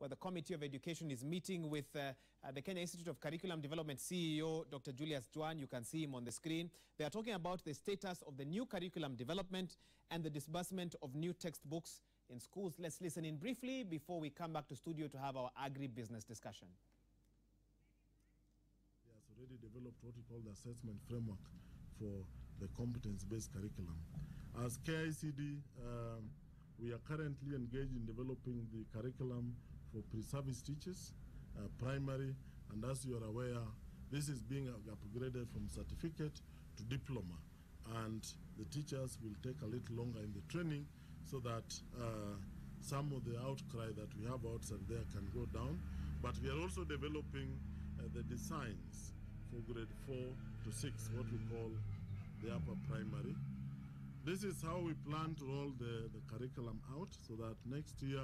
where the Committee of Education is meeting with the Kenya Institute of Curriculum Development CEO, Dr. Julius Juan. You can see him on the screen. They are talking about the status of the new curriculum development and the disbursement of new textbooks in schools. Let's listen in briefly before we come back to studio to have our agri-business discussion. He has already developed what we call the assessment framework for the competence-based curriculum. As KICD, we are currently engaged in developing the curriculum for pre-service teachers, primary, and as you are aware, this is being upgraded from certificate to diploma, and the teachers will take a little longer in the training so that some of the outcry that we have outside there can go down. But we are also developing the designs for grade 4 to 6, what we call the upper primary. This is how we plan to roll the curriculum out, so that next year,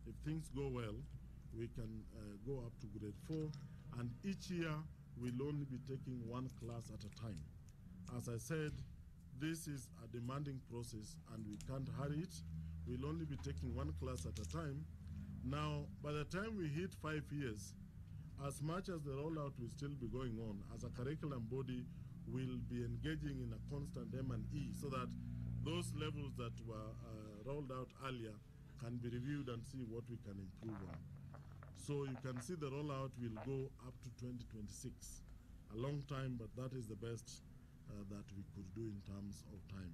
if things go well, we can go up to grade 4, and each year we'll only be taking one class at a time. As I said, this is a demanding process and we can't hurry it. We'll only be taking one class at a time. Now, by the time we hit 5 years, as much as the rollout will still be going on, as a curriculum body, we'll be engaging in a constant M&E so that those levels that were rolled out earlier can be reviewed and see what we can improve on. So you can see the rollout will go up to 2026. A long time, but that is the best that we could do in terms of time.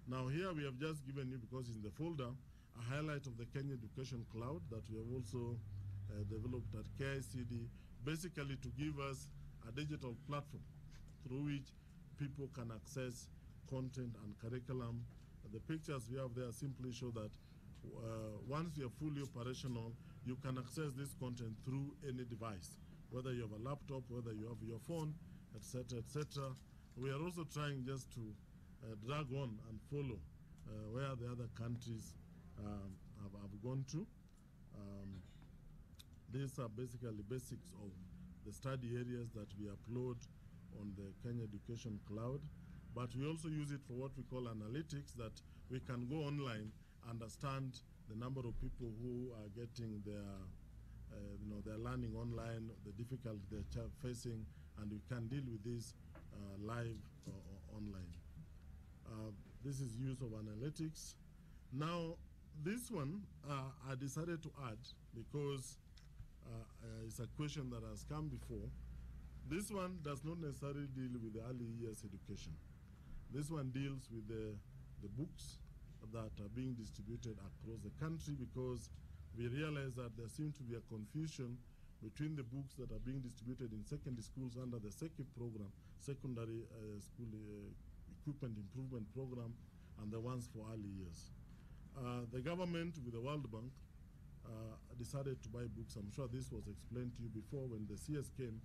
Now here we have just given you, because in the folder, a highlight of the Kenya Education Cloud that we have also developed at KICD, basically to give us a digital platform through which people can access content and curriculum. The pictures we have there simply show that once you're fully operational, you can access this content through any device, whether you have a laptop, whether you have your phone, etc., etc. We are also trying just to drag on and follow where the other countries have gone to. These are basically basics of the study areas that we upload on the Kenya Education Cloud, but we also use it for what we call analytics, that we can go online, understand the number of people who are getting their their learning online, the difficulty they're facing, and we can deal with this live or online. This is use of analytics. Now, this one I decided to add because it's a question that has come before. This one does not necessarily deal with the early years education. This one deals with the books that are being distributed across the country, because we realize that there seems to be a confusion between the books that are being distributed in secondary schools under the SECIP program, Secondary School Equipment Improvement Program, and the ones for early years. The government, with the World Bank, decided to buy books. I'm sure this was explained to you before when the CS came.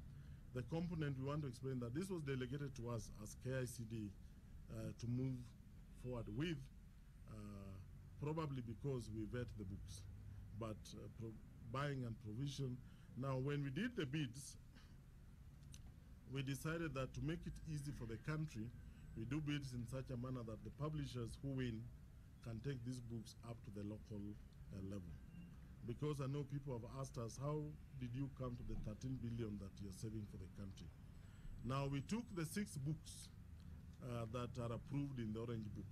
The component we want to explain that this was delegated to us as KICD to move forward with, probably because we vet the books, but buying and provision. Now, when we did the bids, we decided that to make it easy for the country, we do bids in such a manner that the publishers who win can take these books up to the local level. Because I know people have asked us, how did you come to the 13 billion that you're saving for the country? Now, we took the 6 books that are approved in the Orange Book.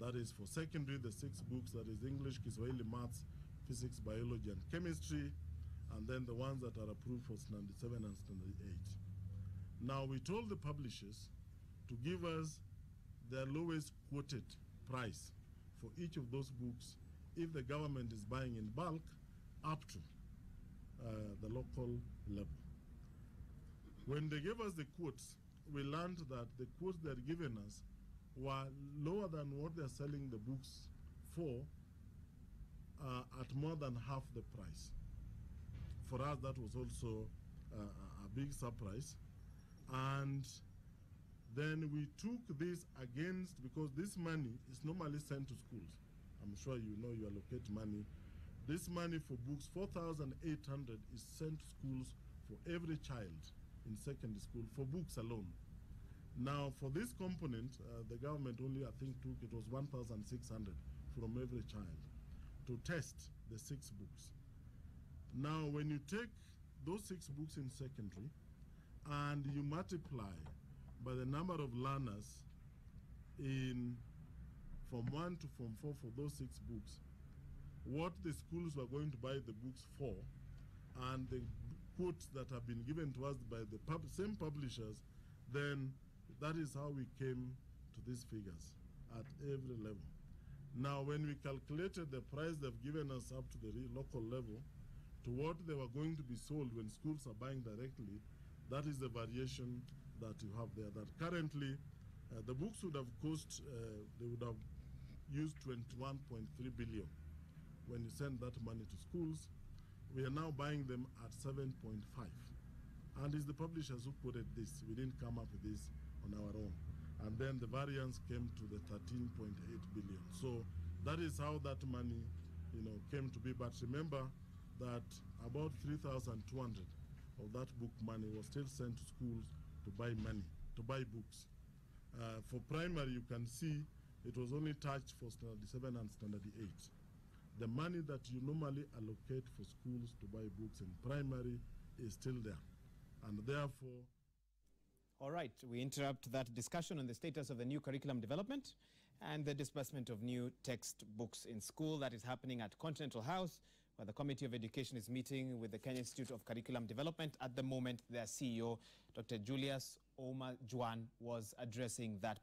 That is for secondary, the 6 books, that is English, Kiswahili, Maths, Physics, Biology, and Chemistry, and then the ones that are approved for Standard 7 and Standard 8. Now, we told the publishers to give us their lowest quoted price for each of those books if the government is buying in bulk up to the local level. When they gave us the quotes, we learned that the quotes they had given us were lower than what they're selling the books for at more than half the price. For us, that was also a big surprise. And then we took this against, because this money is normally sent to schools. I'm sure you know you allocate money. This money for books, 4,800, is sent to schools for every child in secondary school for books alone. Now, for this component, the government only, I think, took, it was 1,600 from every child to test the 6 books. Now, when you take those 6 books in secondary and you multiply by the number of learners in Form 1 to Form 4 for those 6 books, what the schools were going to buy the books for, and the quotes that have been given to us by the same publishers, then that is how we came to these figures at every level. Now, when we calculated the price they've given us up to the local level to what they were going to be sold when schools are buying directly, that is the variation that you have there. That currently, the books would have cost, they would have used 21.3 billion. When you send that money to schools, we are now buying them at 7.5. And it's the publishers who quoted this. We didn't come up with this on our own. And then the variance came to the 13.8 billion. So that is how that money, came to be. But remember that about 3,200 of that book money was still sent to schools to buy books. For primary, you can see it was only touched for Standard 7 and Standard 8. The money that you normally allocate for schools to buy books in primary is still there. And therefore... All right, we interrupt that discussion on the status of the new curriculum development and the disbursement of new textbooks in school. That is happening at Continental House, where the Committee of Education is meeting with the Kenya Institute of Curriculum Development. At the moment, their CEO, Dr. Julius Juan, was addressing that.